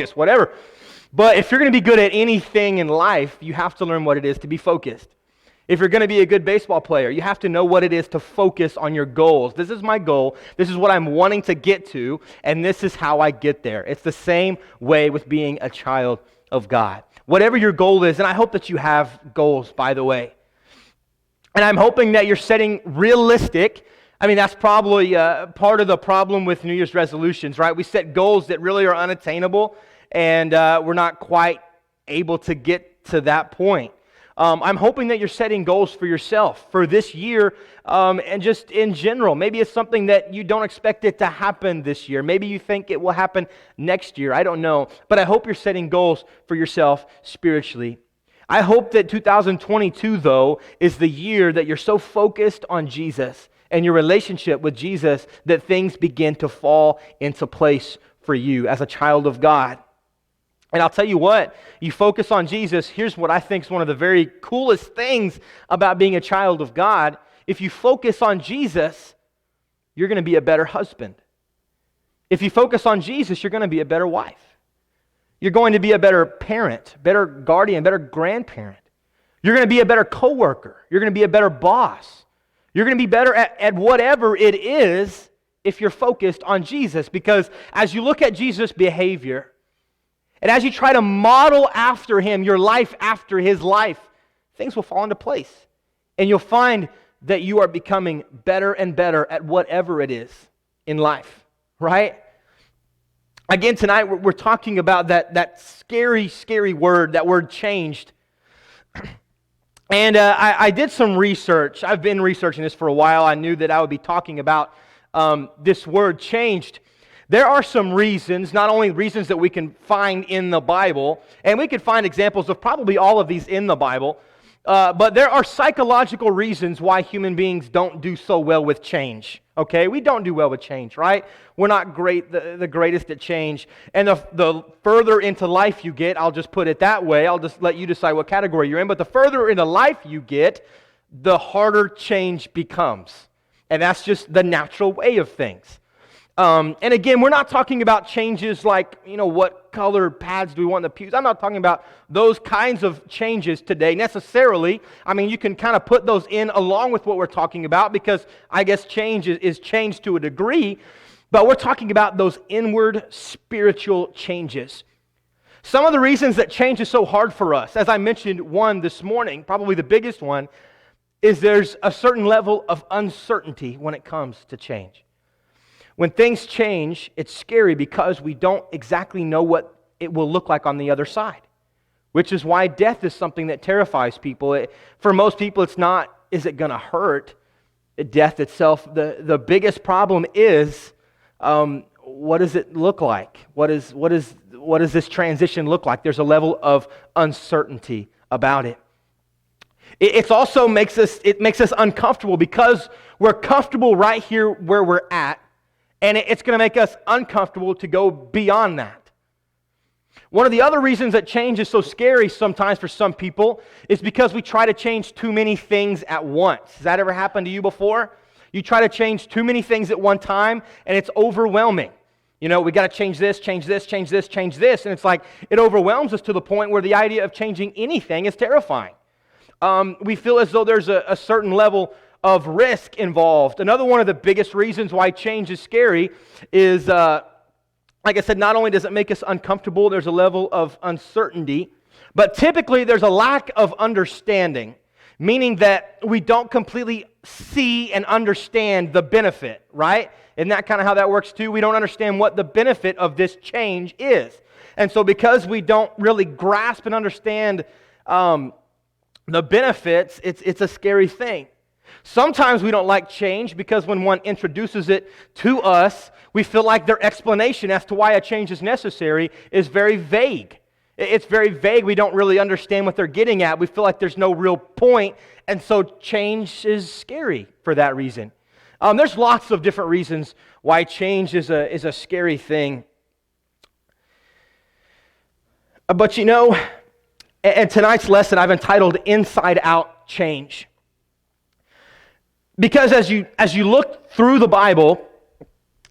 focused, whatever. But if you're going to be good at anything in life, you have to learn what it is to be focused. If you're going to be a good baseball player, you have to know what it is to focus on your goals. This is my goal. This is what I'm wanting to get to, and this is how I get there. It's the same way with being a child of God. Whatever your goal is, and I hope that you have goals, by the way. And I'm hoping that you're setting realistic. I mean, that's probably part of the problem with New Year's resolutions, right? We set goals that really are unattainable, and we're not quite able to get to that point. I'm hoping that you're setting goals for yourself for this year and just in general. Maybe it's something that you don't expect it to happen this year. Maybe you think it will happen next year. I don't know. But I hope you're setting goals for yourself spiritually. I hope that 2022, though, is the year that you're so focused on Jesus and your relationship with Jesus that things begin to fall into place for you as a child of God. And I'll tell you what, you focus on Jesus, here's what I think is one of the very coolest things about being a child of God. If you focus on Jesus, you're going to be a better husband. If you focus on Jesus, you're going to be a better wife. You're going to be a better parent, better guardian, better grandparent. You're going to be a better coworker. You're going to be a better boss. You're going to be better at whatever it is if you're focused on Jesus. Because as you look at Jesus' behavior, and as you try to model after him, your life after his life, things will fall into place. And you'll find that you are becoming better and better at whatever it is in life, right? Again, tonight we're talking about that scary, scary word, that word changed. And I did some research. I've been researching this for a while. I knew that I would be talking about this word changed. There are some reasons, not only reasons that we can find in the Bible, and we could find examples of probably all of these in the Bible, but there are psychological reasons why human beings don't do so well with change. Okay, we don't do well with change, right? We're not the greatest at change. And the further into life you get, I'll just put it that way, I'll just let you decide what category you're in, but the further into life you get, the harder change becomes. And that's just the natural way of things. And again, we're not talking about changes like, what color pads do we want in the pews? I'm not talking about those kinds of changes today necessarily. I mean, you can kind of put those in along with what we're talking about because I guess change is change to a degree. But we're talking about those inward spiritual changes. Some of the reasons that change is so hard for us, as I mentioned one this morning, probably the biggest one, is there's a certain level of uncertainty when it comes to change. When things change, it's scary because we don't exactly know what it will look like on the other side, which is why death is something that terrifies people. For most people, it's not, is it going to hurt? Death itself, the biggest problem is, what does it look like? What does this transition look like? There's a level of uncertainty about it. It also makes us uncomfortable because we're comfortable right here where we're at. And it's going to make us uncomfortable to go beyond that. One of the other reasons that change is so scary sometimes for some people is because we try to change too many things at once. Has that ever happened to you before? You try to change too many things at one time, and it's overwhelming. We got to change this, change this, change this, change this. And it's like it overwhelms us to the point where the idea of changing anything is terrifying. We feel as though there's a certain level of risk involved. Another one of the biggest reasons why change is scary is, like I said, not only does it make us uncomfortable, there's a level of uncertainty, but typically there's a lack of understanding, meaning that we don't completely see and understand the benefit, right? Isn't that kind of how that works too? We don't understand what the benefit of this change is. And so because we don't really grasp and understand the benefits, it's a scary thing. Sometimes we don't like change because when one introduces it to us, we feel like their explanation as to why a change is necessary is very vague. It's very vague. We don't really understand what they're getting at. We feel like there's no real point, and so change is scary for that reason. There's lots of different reasons why change is a scary thing. But and tonight's lesson I've entitled Inside Out Change. Because as you look through the Bible,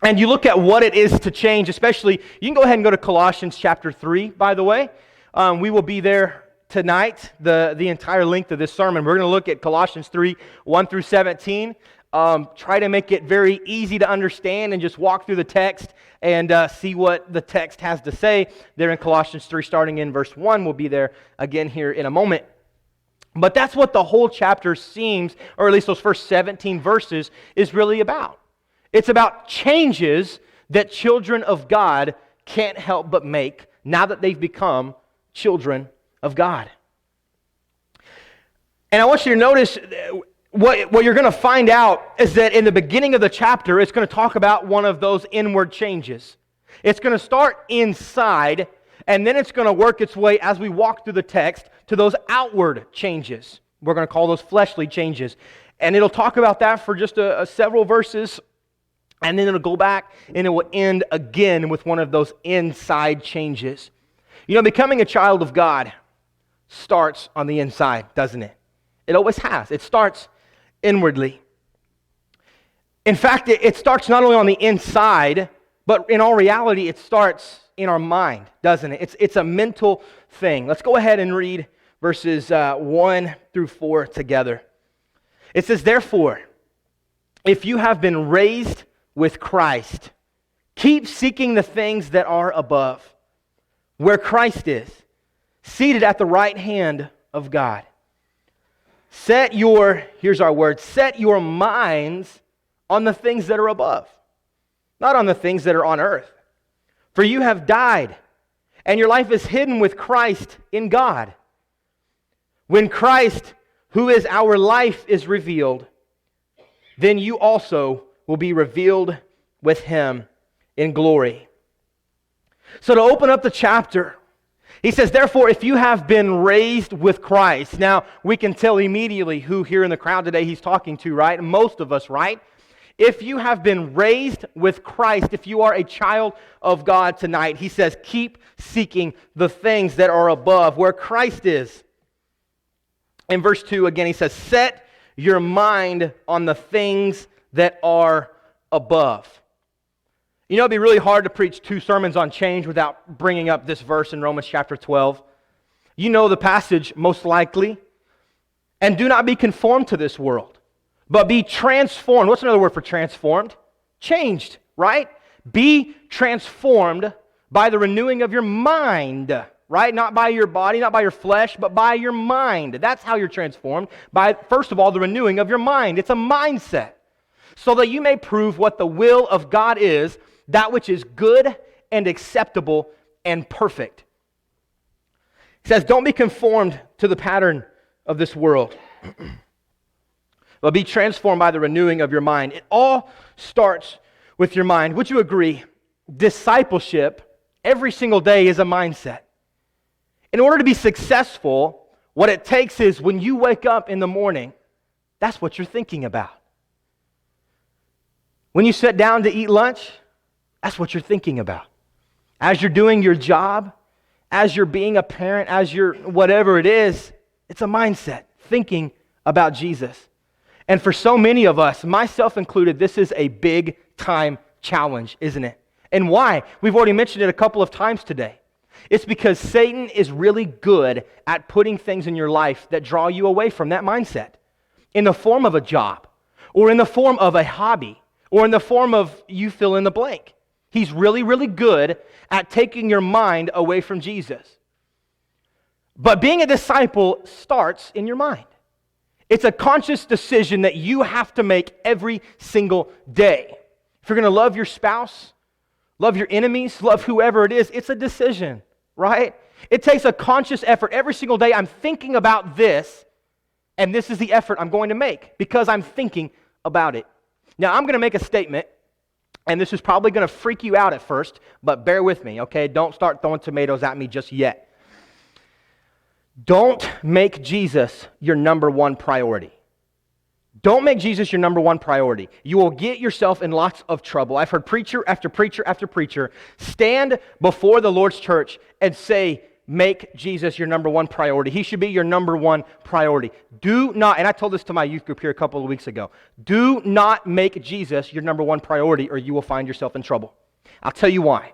and you look at what it is to change, especially, you can go ahead and go to Colossians Chapter 3, by the way. We will be there tonight, the entire length of this sermon. We're going to look at Colossians 3, 1 through 17. Try to make it very easy to understand and just walk through the text and see what the text has to say. There in Colossians 3, starting in verse 1. We'll be there again here in a moment. But that's what the whole chapter seems, or at least those first 17 verses, is really about. It's about changes that children of God can't help but make now that they've become children of God. And I want you to notice what you're going to find out is that in the beginning of the chapter, it's going to talk about one of those inward changes. It's going to start inside, and then it's going to work its way as we walk through the text to those outward changes. We're going to call those fleshly changes. And it'll talk about that for just several verses, and then it'll go back and it will end again with one of those inside changes. You know, becoming a child of God starts on the inside, doesn't it? It always has. It starts inwardly. In fact, it starts not only on the inside, but in all reality, it starts in our mind, doesn't it? It's a mental thing. Let's go ahead and read verses 1 through 4 together. It says, "Therefore, if you have been raised with Christ, keep seeking the things that are above, where Christ is, seated at the right hand of God. Here's our word, set your minds on the things that are above, not on the things that are on earth. For you have died, and your life is hidden with Christ in God. When Christ, who is our life, is revealed, then you also will be revealed with Him in glory." So to open up the chapter, he says, "Therefore, if you have been raised with Christ." Now, we can tell immediately who here in the crowd today he's talking to, right? Most of us, right? If you have been raised with Christ, if you are a child of God tonight, he says, keep seeking the things that are above, where Christ is. In verse 2, again, he says, set your mind on the things that are above. You know, it'd be really hard to preach 2 sermons on change without bringing up this verse in Romans chapter 12. You know the passage most likely. "And do not be conformed to this world, but be transformed." What's another word for transformed? Changed, right? Be transformed by the renewing of your mind, right? Not by your body, not by your flesh, but by your mind. That's how you're transformed. By, first of all, the renewing of your mind. It's a mindset. "So that you may prove what the will of God is, that which is good and acceptable and perfect." He says, don't be conformed to the pattern of this world, but be transformed by the renewing of your mind. It all starts with your mind. Would you agree? Discipleship every single day is a mindset. In order to be successful, what it takes is when you wake up in the morning, that's what you're thinking about. When you sit down to eat lunch, that's what you're thinking about. As you're doing your job, as you're being a parent, as you're whatever it is, it's a mindset, thinking about Jesus. And for so many of us, myself included, this is a big time challenge, isn't it? And why? We've already mentioned it a couple of times today. It's because Satan is really good at putting things in your life that draw you away from that mindset, in the form of a job, or in the form of a hobby, or in the form of you fill in the blank. He's really, really good at taking your mind away from Jesus. But being a disciple starts in your mind. It's a conscious decision that you have to make every single day. If you're going to love your spouse, love your enemies, love whoever it is, it's a decision, right? It takes a conscious effort. Every single day I'm thinking about this, and this is the effort I'm going to make because I'm thinking about it. Now, I'm going to make a statement, and this is probably going to freak you out at first, but bear with me, okay? Don't start throwing tomatoes at me just yet. Don't make Jesus your number one priority. Don't make Jesus your number one priority. You will get yourself in lots of trouble. I've heard preacher after preacher after preacher stand before the Lord's church and say, make Jesus your number one priority. He should be your number one priority. Do not, and I told this to my youth group here a couple of weeks ago, do not make Jesus your number one priority or you will find yourself in trouble. I'll tell you why.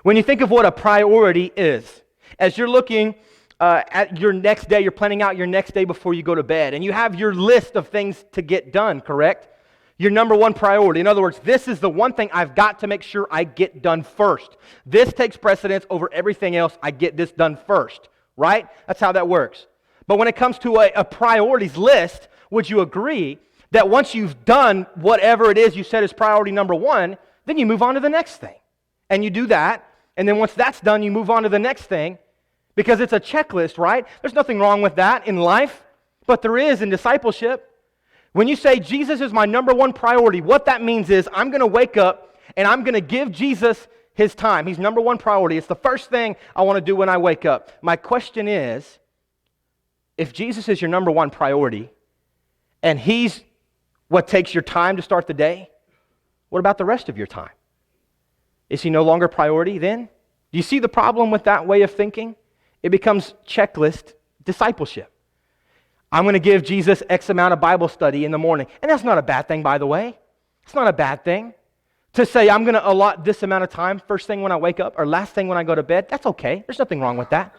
When you think of what a priority is, as you're looking at your next day, you're planning out your next day before you go to bed, and you have your list of things to get done, correct? Your number one priority. In other words, this is the one thing I've got to make sure I get done first. This takes precedence over everything else. I get this done first, right? That's how that works. But when it comes to a priorities list, would you agree that once you've done whatever it is you set as priority number one, then you move on to the next thing? And you do that, and then once that's done, you move on to the next thing, because it's a checklist, right? There's nothing wrong with that in life, but there is in discipleship. When you say, Jesus is my number one priority, what that means is I'm going to wake up and I'm going to give Jesus his time. He's number one priority. It's the first thing I want to do when I wake up. My question is, if Jesus is your number one priority and he's what takes your time to start the day, what about the rest of your time? Is he no longer priority then? Do you see the problem with that way of thinking? It becomes checklist discipleship. I'm going to give Jesus X amount of Bible study in the morning. And that's not a bad thing, by the way. It's not a bad thing. To say I'm going to allot this amount of time first thing when I wake up or last thing when I go to bed, that's okay. There's nothing wrong with that.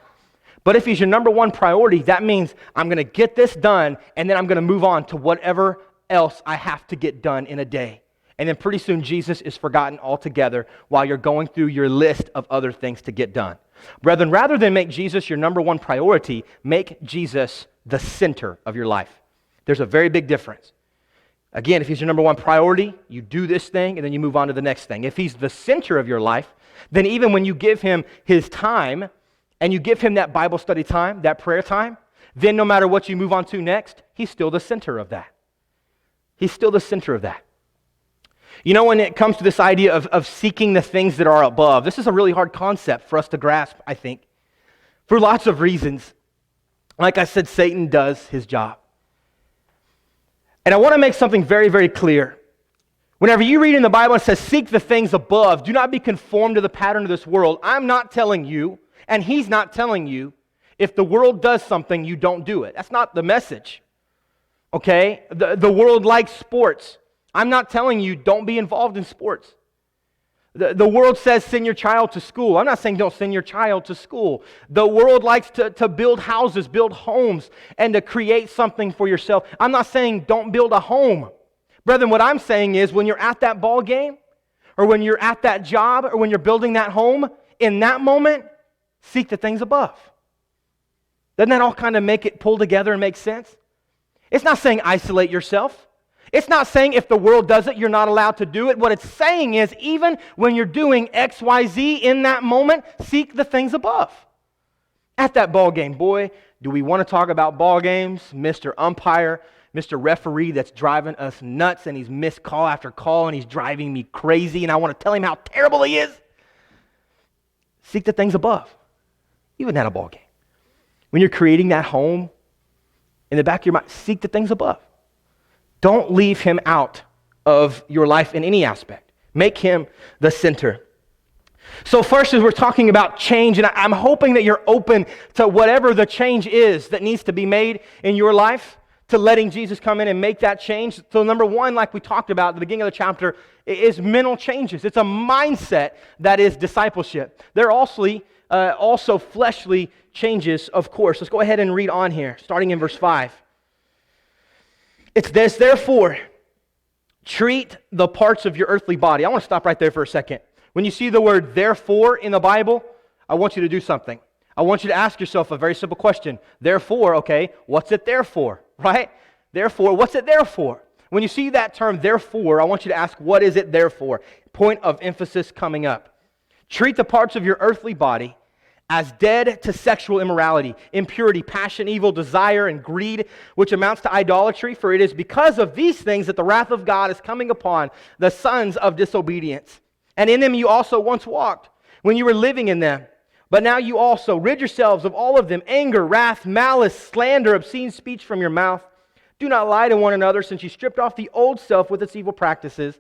But if he's your number one priority, that means I'm going to get this done and then I'm going to move on to whatever else I have to get done in a day. And then pretty soon Jesus is forgotten altogether while you're going through your list of other things to get done. Brethren, rather than make Jesus your number one priority, make Jesus the center of your life. There's a very big difference. Again, if he's your number one priority, you do this thing and then you move on to the next thing. If he's the center of your life, then even when you give him his time and you give him that Bible study time, that prayer time, then no matter what you move on to next, he's still the center of that. He's still the center of that. You know, when it comes to this idea of seeking the things that are above, this is a really hard concept for us to grasp, I think, for lots of reasons. Like I said, Satan does his job. And I want to make something very, very clear. Whenever you read in the Bible, it says, seek the things above. Do not be conformed to the pattern of this world. I'm not telling you, and he's not telling you, if the world does something, you don't do it. That's not the message. Okay? The world likes sports. I'm not telling you don't be involved in sports. The world says send your child to school. I'm not saying don't send your child to school. The world likes to build houses, build homes, and to create something for yourself. I'm not saying don't build a home. Brethren, what I'm saying is when you're at that ball game, or when you're at that job, or when you're building that home, in that moment, seek the things above. Doesn't that all kind of make it pull together and make sense? It's not saying isolate yourself. It's not saying if the world does it, you're not allowed to do it. What it's saying is even when you're doing X, Y, Z in that moment, seek the things above. At that ball game, boy, do we want to talk about ball games? Mr. Umpire, Mr. Referee that's driving us nuts, and he's missed call after call, and he's driving me crazy, and I want to tell him how terrible he is. Seek the things above, even at a ball game. When you're creating that home, in the back of your mind, seek the things above. Don't leave him out of your life in any aspect. Make him the center. So first, as we're talking about change, and I'm hoping that you're open to whatever the change is that needs to be made in your life, to letting Jesus come in and make that change. So number one, like we talked about at the beginning of the chapter, is mental changes. It's a mindset that is discipleship. There are also fleshly changes, of course. Let's go ahead and read on here, starting in verse 5. It's this, therefore, treat the parts of your earthly body. I want to stop right there for a second. When you see the word therefore in the Bible, I want you to do something. I want you to ask yourself a very simple question. Therefore, okay, what's it there for, right? Therefore, what's it there for? When you see that term, therefore, I want you to ask, what is it there for? Point of emphasis coming up. Treat the parts of your earthly body as dead to sexual immorality, impurity, passion, evil, desire, and greed, which amounts to idolatry. For it is because of these things that the wrath of God is coming upon the sons of disobedience. And in them you also once walked, when you were living in them. But now you also rid yourselves of all of them, anger, wrath, malice, slander, obscene speech from your mouth. Do not lie to one another, since you stripped off the old self with its evil practices,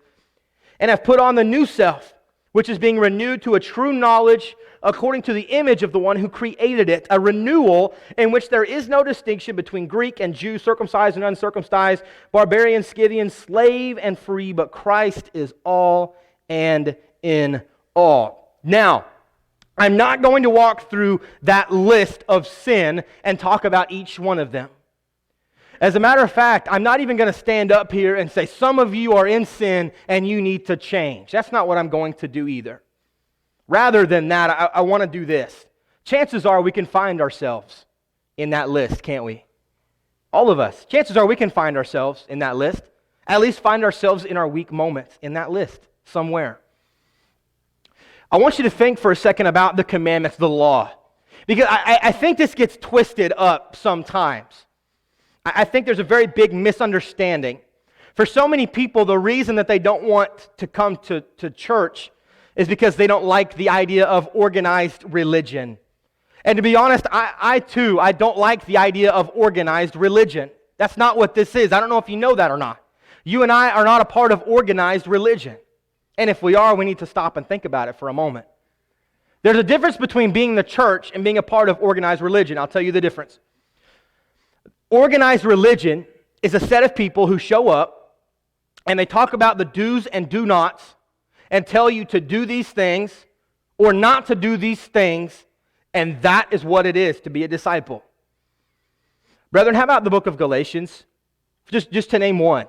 and have put on the new self, which is being renewed to a true knowledge according to the image of the one who created it, a renewal in which there is no distinction between Greek and Jew, circumcised and uncircumcised, barbarian, Scythian, slave and free, but Christ is all and in all. Now, I'm not going to walk through that list of sin and talk about each one of them. As a matter of fact, I'm not even going to stand up here and say, some of you are in sin and you need to change. That's not what I'm going to do either. Rather than that, I want to do this. Chances are we can find ourselves in that list, can't we? All of us. Chances are we can find ourselves in that list. At least find ourselves in our weak moments in that list somewhere. I want you to think for a second about the commandments, the law. Because I think this gets twisted up sometimes. I think there's a very big misunderstanding. For so many people, the reason that they don't want to come to church is because they don't like the idea of organized religion. And to be honest, I don't like the idea of organized religion. That's not what this is. I don't know if you know that or not. You and I are not a part of organized religion. And if we are, we need to stop and think about it for a moment. There's a difference between being the church and being a part of organized religion. I'll tell you the difference. Organized religion is a set of people who show up and they talk about the do's and do nots and tell you to do these things or not to do these things, and that is what it is to be a disciple. Brethren, how about the book of Galatians? Just to name one.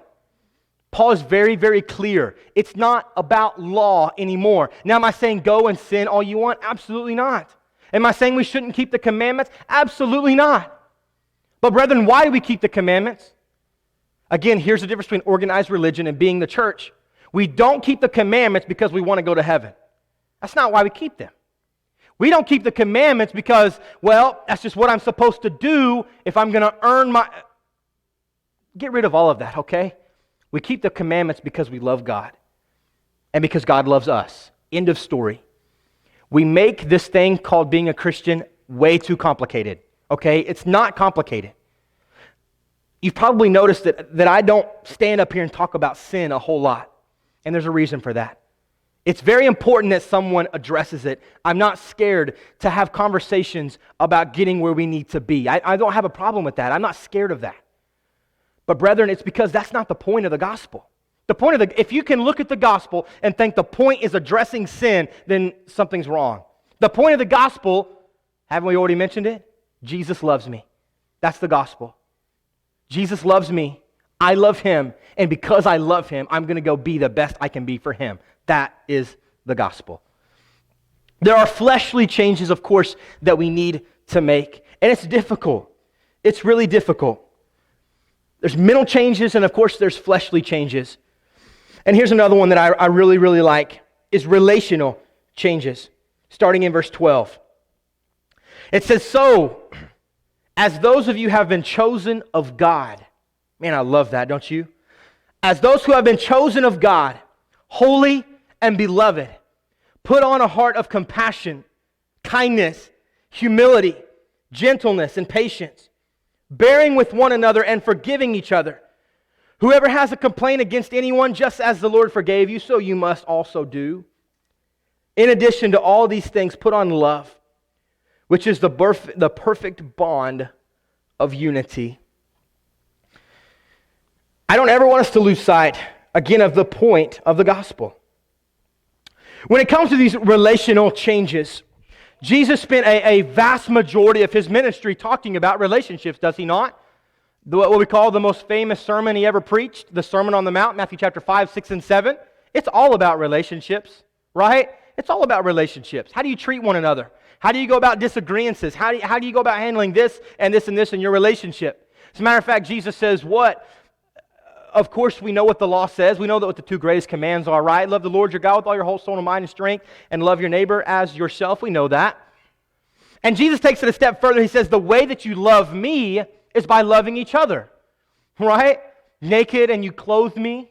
Paul is very, very clear. It's not about law anymore. Now, am I saying go and sin all you want? Absolutely not. Am I saying we shouldn't keep the commandments? Absolutely not. But brethren, why do we keep the commandments? Again, here's the difference between organized religion and being the church. We don't keep the commandments because we want to go to heaven. That's not why we keep them. We don't keep the commandments because, well, that's just what I'm supposed to do if I'm going to earn my... Get rid of all of that, okay? We keep the commandments because we love God and because God loves us. End of story. We make this thing called being a Christian way too complicated, okay? It's not complicated. You've probably noticed that I don't stand up here and talk about sin a whole lot, and there's a reason for that. It's very important that someone addresses it. I'm not scared to have conversations about getting where we need to be. I don't have a problem with that. I'm not scared of that. But brethren, it's because that's not the point of the gospel. If you can look at the gospel and think the point is addressing sin, then something's wrong. The point of the gospel, haven't we already mentioned it? Jesus loves me. That's the gospel. Jesus loves me. I love him. And because I love him, I'm going to go be the best I can be for him. That is the gospel. There are fleshly changes, of course, that we need to make. And it's difficult. It's really difficult. There's mental changes, and of course, there's fleshly changes. And here's another one that I really, really like, is relational changes, starting in verse 12. It says, so, as those of you have been chosen of God. Man, I love that, don't you? As those who have been chosen of God, holy and beloved, put on a heart of compassion, kindness, humility, gentleness, and patience, bearing with one another and forgiving each other. Whoever has a complaint against anyone, just as the Lord forgave you, so you must also do. In addition to all these things, put on love, which is the perfect bond of unity. I don't ever want us to lose sight, again, of the point of the gospel. When it comes to these relational changes, Jesus spent a vast majority of his ministry talking about relationships, does he not? What we call the most famous sermon he ever preached, the Sermon on the Mount, Matthew chapter 5, 6, and 7. It's all about relationships, right? It's all about relationships. How do you treat one another? How do you go about disagreements? How do you go about handling this and this and this in your relationship? As a matter of fact, Jesus says what? Of course, we know what the law says. We know that what the two greatest commands are, right? Love the Lord your God with all your whole soul and mind and strength, and love your neighbor as yourself. We know that. And Jesus takes it a step further. He says, the way that you love me is by loving each other, right? Naked and you clothed me,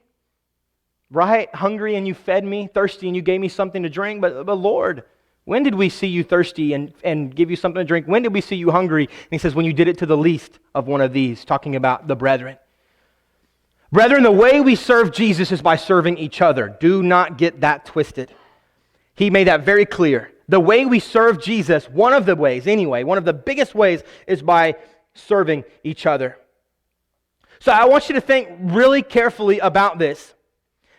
right? Hungry and you fed me, thirsty and you gave me something to drink. But Lord, when did we see you thirsty and give you something to drink? When did we see you hungry? And he says, when you did it to the least of one of these, talking about the brethren. Brethren, the way we serve Jesus is by serving each other. Do not get that twisted. He made that very clear. The way we serve Jesus, one of the ways anyway, one of the biggest ways is by serving each other. So I want you to think really carefully about this.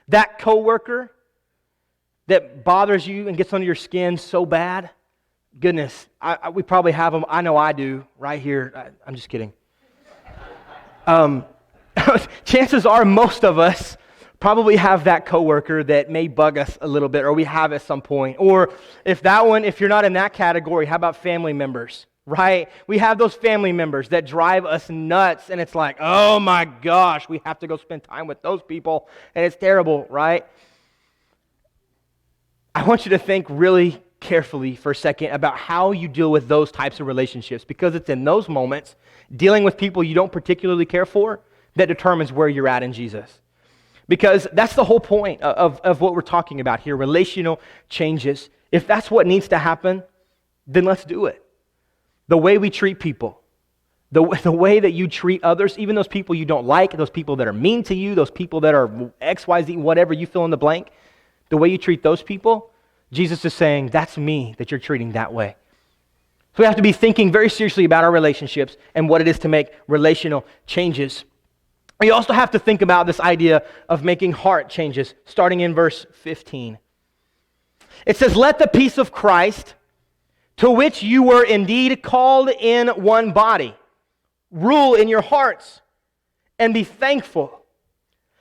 That coworker that bothers you and gets under your skin so bad, goodness, we probably have them. I know I do right here. I'm just kidding. Chances are most of us probably have that coworker that may bug us a little bit, or we have at some point. Or if you're not in that category, how about family members, right? We have those family members that drive us nuts, and it's like, oh my gosh, we have to go spend time with those people, and it's terrible, right? I want you to think really carefully for a second about how you deal with those types of relationships, because it's in those moments, dealing with people you don't particularly care for, that determines where you're at in Jesus. Because that's the whole point of what we're talking about here, relational changes. If that's what needs to happen, then let's do it. The way we treat people, the way that you treat others, even those people you don't like, those people that are mean to you, those people that are X, Y, Z, whatever, you fill in the blank, the way you treat those people, Jesus is saying, that's me that you're treating that way. So we have to be thinking very seriously about our relationships and what it is to make relational changes. We also have to think about this idea of making heart changes, starting in verse 15. It says, let the peace of Christ, to which you were indeed called in one body, rule in your hearts, and be thankful.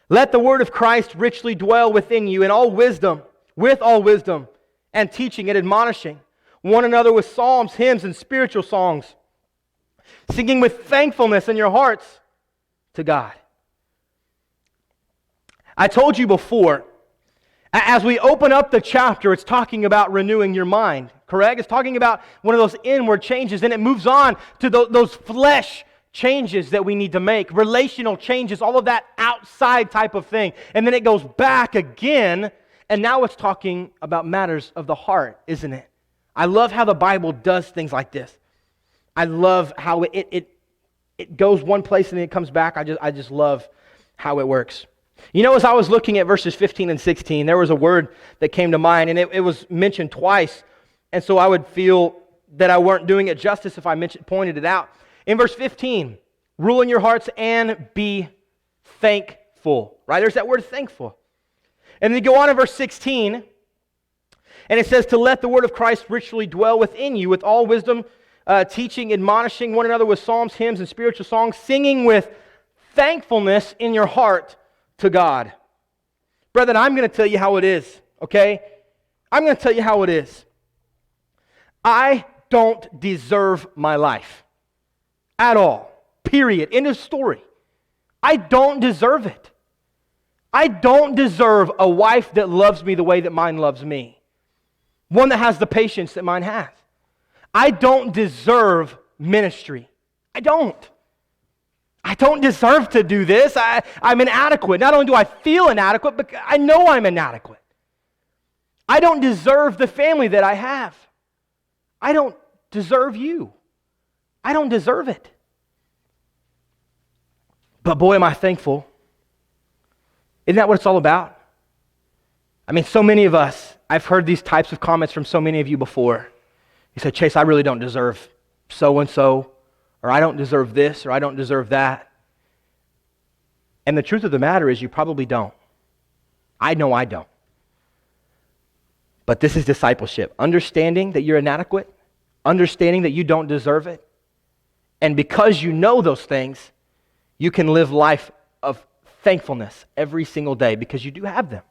Let the word of Christ richly dwell within you in all wisdom, with all wisdom, and teaching and admonishing one another with psalms, hymns, and spiritual songs, singing with thankfulness in your hearts to God. I told you before, as we open up the chapter, it's talking about renewing your mind, correct? It's talking about one of those inward changes, and it moves on to those flesh changes that we need to make, relational changes, all of that outside type of thing. And then it goes back again, and now it's talking about matters of the heart, isn't it? I love how the Bible does things like this. I love how it goes one place and then it comes back. I just love how it works. You know, as I was looking at verses 15 and 16, there was a word that came to mind, and it was mentioned twice, and so I would feel that I weren't doing it justice if I pointed it out. In verse 15, rule in your hearts and be thankful, right? There's that word thankful. And then you go on in verse 16, and it says to let the word of Christ richly dwell within you with all wisdom, teaching, admonishing one another with psalms, hymns, and spiritual songs, singing with thankfulness in your heart to God. Brethren, I'm going to tell you how it is, okay? I'm going to tell you how it is. I don't deserve my life at all, period. End of story. I don't deserve it. I don't deserve a wife that loves me the way that mine loves me, one that has the patience that mine has. I don't deserve ministry. I don't deserve to do this. I'm inadequate. Not only do I feel inadequate, but I know I'm inadequate. I don't deserve the family that I have. I don't deserve you. I don't deserve it. But boy, am I thankful. Isn't that what it's all about? I mean, so many of us, I've heard these types of comments from so many of you before. You said, Chase, I really don't deserve so-and-so, or I don't deserve this, or I don't deserve that. And the truth of the matter is you probably don't. I know I don't. But this is discipleship. Understanding that you're inadequate, understanding that you don't deserve it, and because you know those things, you can live life of thankfulness every single day because you do have them.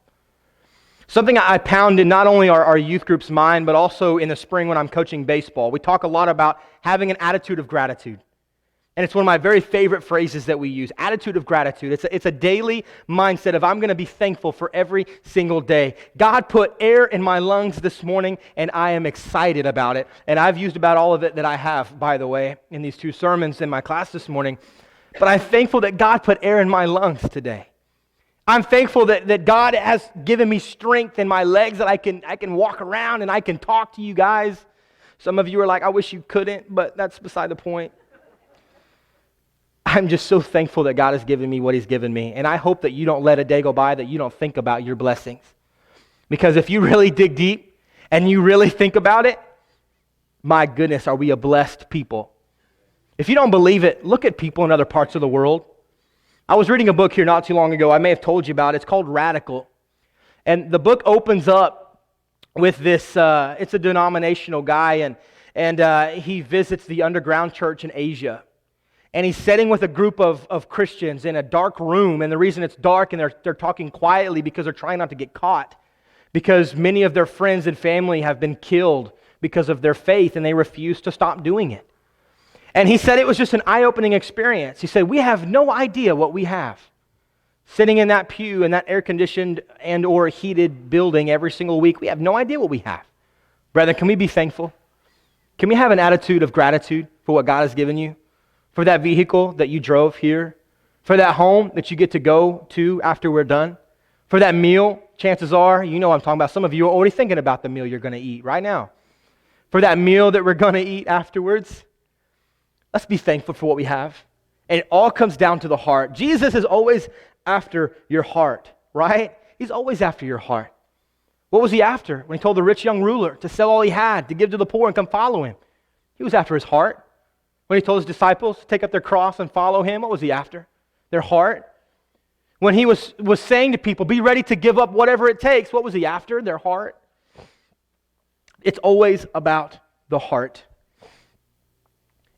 Something I pound in not only our youth group's mind, but also in the spring when I'm coaching baseball. We talk a lot about having an attitude of gratitude. And it's one of my very favorite phrases that we use, attitude of gratitude. It's a daily mindset of I'm going to be thankful for every single day. God put air in my lungs this morning, and I am excited about it. And I've used about all of it that I have, by the way, in these 2 sermons in my class this morning. But I'm thankful that God put air in my lungs today. I'm thankful that God has given me strength in my legs, that I can walk around and I can talk to you guys. Some of you are like, I wish you couldn't, but that's beside the point. I'm just so thankful that God has given me what He's given me. And I hope that you don't let a day go by that you don't think about your blessings. Because if you really dig deep and you really think about it, my goodness, are we a blessed people? If you don't believe it, look at people in other parts of the world. I was reading a book here not too long ago. I may have told you about it. It's called Radical. And the book opens up with this, it's a denominational guy, and he visits the underground church in Asia. And he's sitting with a group of Christians in a dark room. And the reason it's dark and they're talking quietly because they're trying not to get caught. Because many of their friends and family have been killed because of their faith, and they refuse to stop doing it. And he said it was just an eye-opening experience. He said, we have no idea what we have. Sitting in that pew in that air-conditioned and or heated building every single week, we have no idea what we have. Brethren, can we be thankful? Can we have an attitude of gratitude for what God has given you? For that vehicle that you drove here? For that home that you get to go to after we're done? For that meal, chances are, you know what I'm talking about. Some of you are already thinking about the meal you're going to eat right now. For that meal that we're going to eat afterwards. Let's be thankful for what we have. And it all comes down to the heart. Jesus is always after your heart, right? He's always after your heart. What was he after when he told the rich young ruler to sell all he had, to give to the poor and come follow him? He was after his heart. When he told his disciples to take up their cross and follow him, what was he after? Their heart. When he was saying to people, be ready to give up whatever it takes, what was he after? Their heart. It's always about the heart.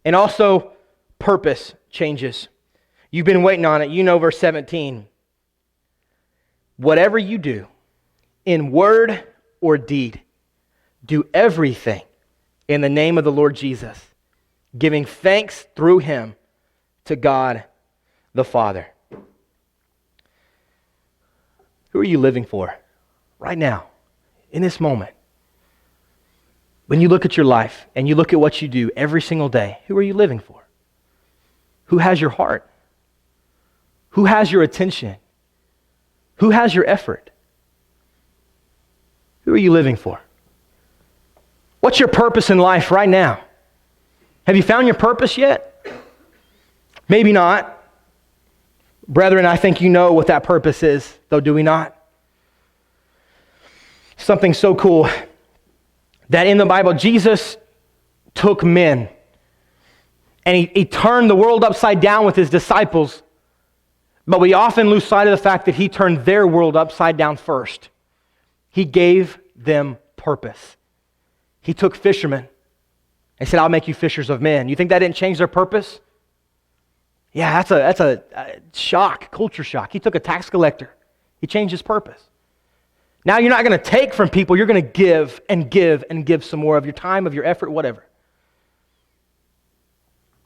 And also, purpose changes. You've been waiting on it. You know verse 17. Whatever you do, in word or deed, do everything in the name of the Lord Jesus, giving thanks through him to God the Father. Who are you living for right now, in this moment? When you look at your life and you look at what you do every single day, who are you living for? Who has your heart? Who has your attention? Who has your effort? Who are you living for? What's your purpose in life right now? Have you found your purpose yet? Maybe not. Brethren, I think you know what that purpose is, though, do we not? Something so cool that in the Bible, Jesus took men and he turned the world upside down with his disciples, but we often lose sight of the fact that he turned their world upside down first. He gave them purpose. He took fishermen and said, I'll make you fishers of men. You think that didn't change their purpose? Yeah, that's a shock, culture shock. He took a tax collector. He changed his purpose. Now you're not going to take from people. You're going to give and give and give some more of your time, of your effort, whatever.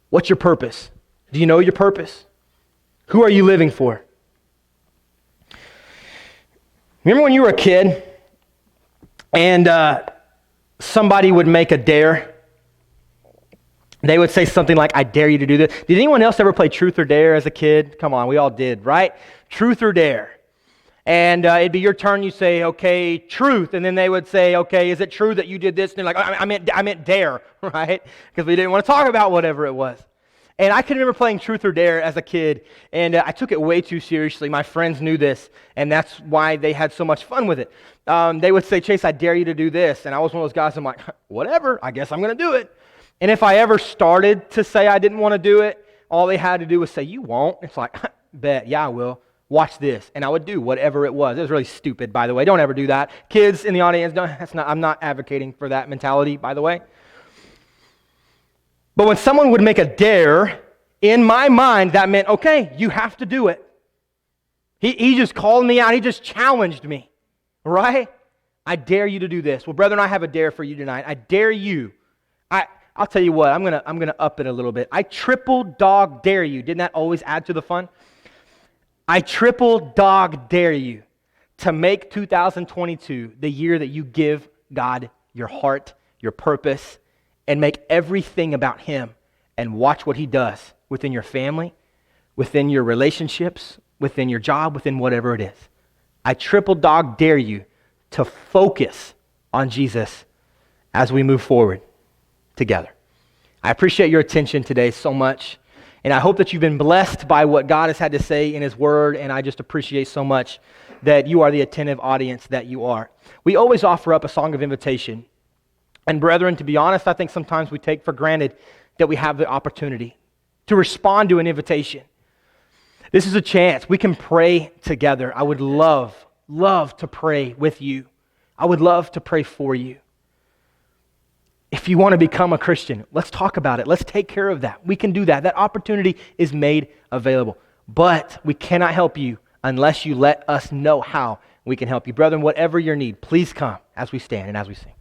What's your purpose? Do you know your purpose? Who are you living for? Remember when you were a kid and somebody would make a dare? They would say something like, I dare you to do this. Did anyone else ever play truth or dare as a kid? Come on, we all did, right? Truth or dare. And it'd be your turn, you say, okay, truth. And then they would say, okay, is it true that you did this? And they're like, I meant dare, right? Because we didn't want to talk about whatever it was. And I can remember playing truth or dare as a kid, and I took it way too seriously. My friends knew this, and that's why they had so much fun with it. They would say, Chase, I dare you to do this. And I was one of those guys, I'm like, whatever, I guess I'm going to do it. And if I ever started to say I didn't want to do it, all they had to do was say, you won't. It's like, bet, yeah, I will. Watch this. And I would do whatever it was. It was really stupid, by the way. Don't ever do that. Kids in the audience, I'm not advocating for that mentality, by the way. But when someone would make a dare, in my mind, that meant, okay, you have to do it. He just called me out. He just challenged me, right? I dare you to do this. Well, brethren, I have a dare for you tonight. I dare you. I'll tell you what, I'm gonna up it a little bit. I triple dog dare you. Didn't that always add to the fun? I triple dog dare you to make 2022 the year that you give God your heart, your purpose, and make everything about Him and watch what He does within your family, within your relationships, within your job, within whatever it is. I triple dog dare you to focus on Jesus as we move forward together. I appreciate your attention today so much, and I hope that you've been blessed by what God has had to say in His Word, and I just appreciate so much that you are the attentive audience that you are. We always offer up a song of invitation. And brethren, to be honest, I think sometimes we take for granted that we have the opportunity to respond to an invitation. This is a chance. We can pray together. I would love to pray with you. I would love to pray for you. If you want to become a Christian, let's talk about it. Let's take care of that. We can do that. That opportunity is made available. But we cannot help you unless you let us know how we can help you. Brethren, whatever your need, please come as we stand and as we sing.